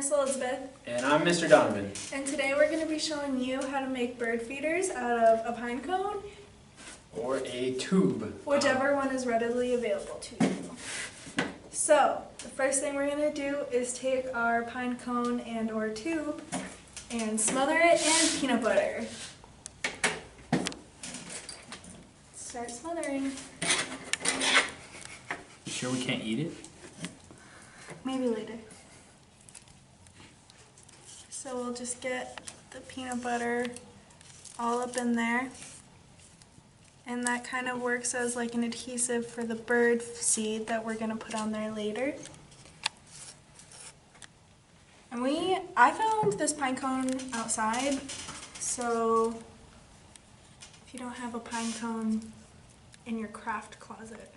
Miss Elizabeth. And I'm Mr. Donovan. And today we're going to be showing you how to make bird feeders out of a pine cone. Or a tube. Whichever one is readily available to you. So, the first thing we're going to do is take our pine cone and or tube and smother it in peanut butter. Start smothering. You sure we can't eat it? Maybe later. So we'll just get the peanut butter all up in there. And that kind of works as like an adhesive for the bird seed that we're going to put on there later. And I found this pine cone outside, so if you don't have a pine cone in your craft closet,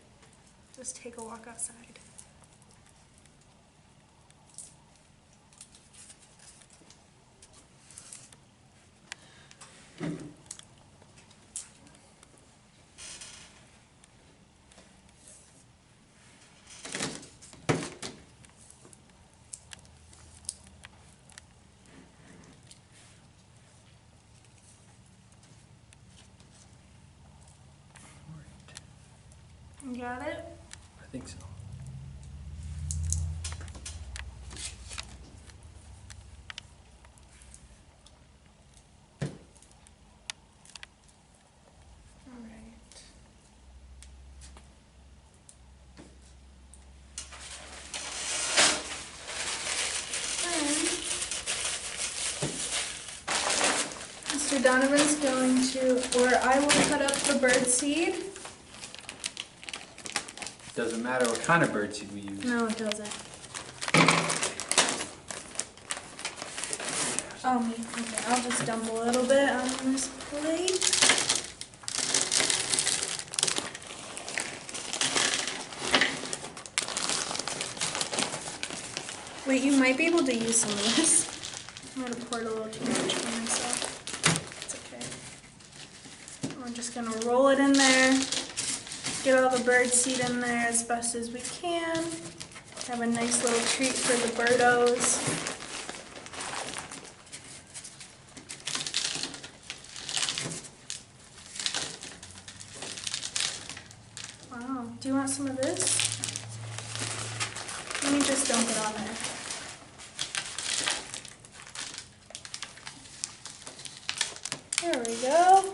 just take a walk outside. You got it? I think so. Alright. Mr. Donovan's going to, or I will cut up the bird seed. Doesn't matter what kind of bird seed we use. No, it doesn't. Oh, me. Okay, I'll just dump a little bit on this plate. Wait, you might be able to use some of this. I'm going to pour it a little too much for myself. It's okay. We're just going to roll it in there. Get all the bird seed in there as best as we can. Have a nice little treat for the birdos. Wow, do you want some of this? Let me just dump it on there. There we go.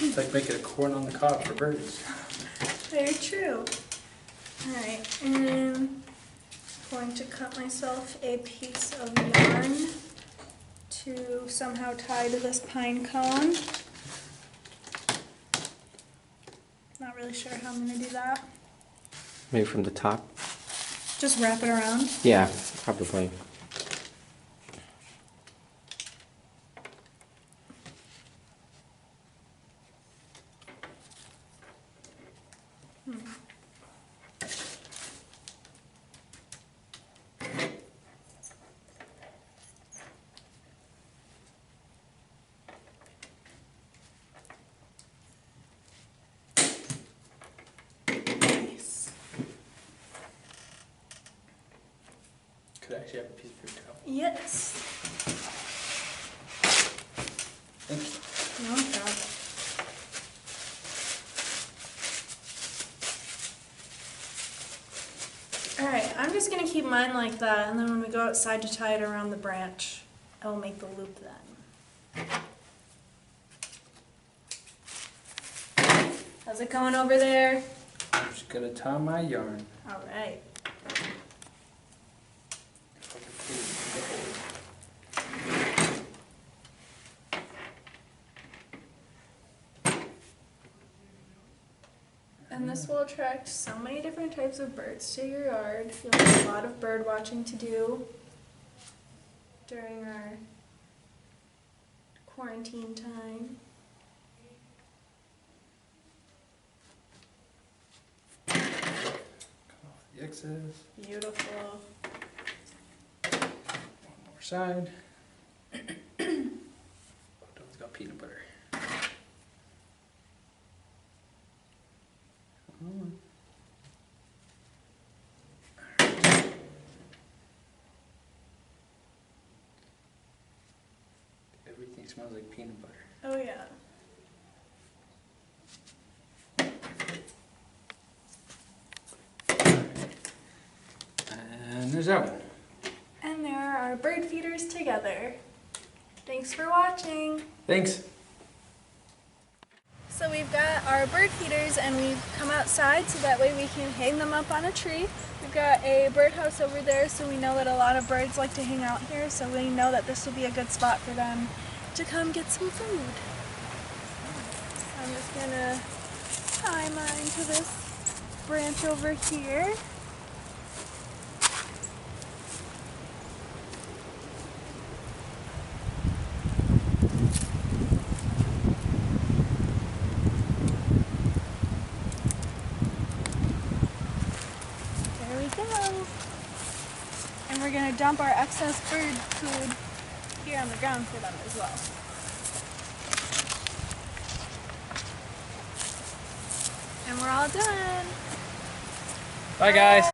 It's like making a corn on the cob for birds. Very true. Alright, and I'm going to cut myself a piece of yarn to somehow tie to this pine cone. Not really sure how I'm going to do that. Maybe from the top? Just wrap it around. Yeah, probably. Nice. Could I actually have a piece of paper towel? Yes. Thank you. No problem. Alright, I'm just going to keep mine like that, and then when we go outside to tie it around the branch, I will make the loop then. How's it going over there? I'm just gonna tie my yarn. Alright. And this will attract so many different types of birds to your yard. You'll have a lot of bird watching to do during our quarantine time. The excess. Beautiful. One more side. Don's got peanut butter. Everything smells like peanut butter. Oh yeah. And there's that one. And there are our bird feeders together. Thanks for watching. Thanks. So we've got our bird feeders and we've come outside so that way we can hang them up on a tree. We've got a birdhouse over there, so we know that a lot of birds like to hang out here, so we know that this will be a good spot for them to come get some food. So I'm just gonna tie mine to this branch over here. There we go. And we're gonna dump our excess bird food here on the ground for them as well. And we're all done. Bye guys.